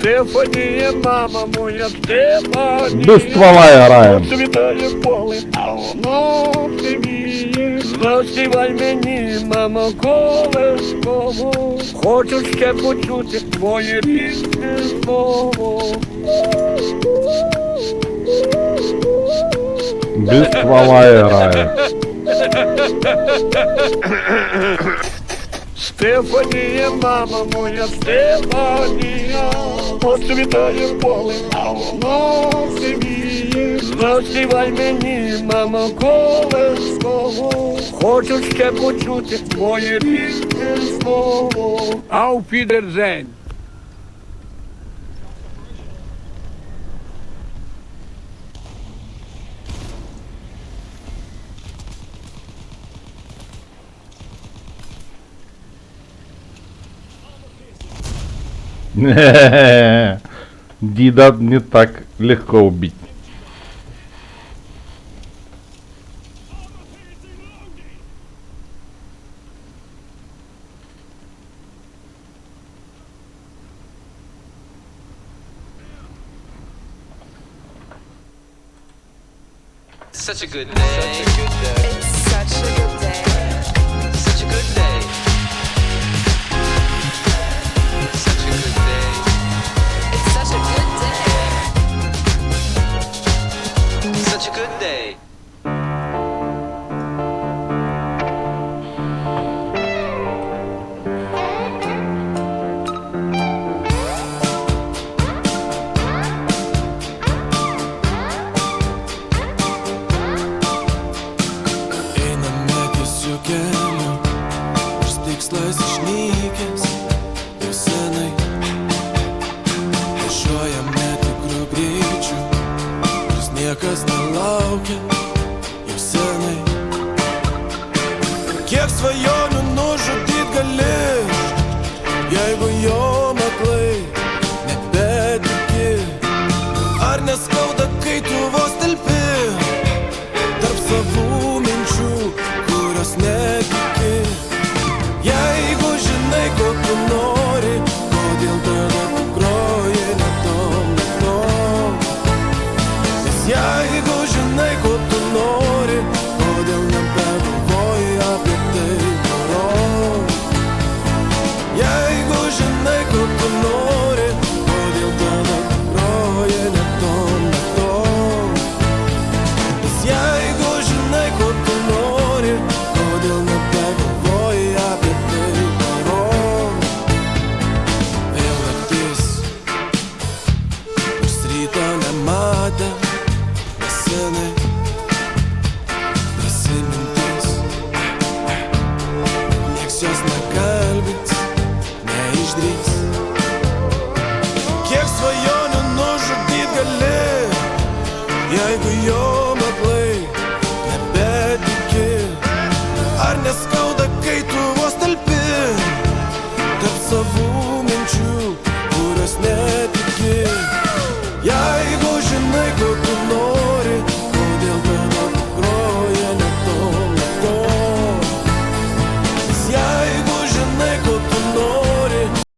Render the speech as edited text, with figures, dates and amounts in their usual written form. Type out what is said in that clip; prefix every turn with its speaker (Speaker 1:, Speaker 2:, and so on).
Speaker 1: Стефанія, мама моя, Стефанія.
Speaker 2: Без ствола граємо.
Speaker 1: Світає поле, а воно сивіє. Заспівай мені, мамо, колесково. Хочу ще почути твоє рідне слово.
Speaker 2: Без ствола граємо.
Speaker 1: Стефанія, мама моя, Стефанія, посвітає поле, а воно сивіє. Заспівай мені, мамо, колесково. Хочу ще почути твоє рідне слово. Auf Wiedersehen.
Speaker 2: Дида не так легко убить.
Speaker 3: Such a good day.
Speaker 4: It's such a good day.
Speaker 3: Such a good day. Such a good day.
Speaker 4: It's such a good day.
Speaker 3: Such a good day.
Speaker 5: Keliu, nors tikslas išnykęs jau senai, važiuojam netikru greičiu, kuris niekas nelaukia.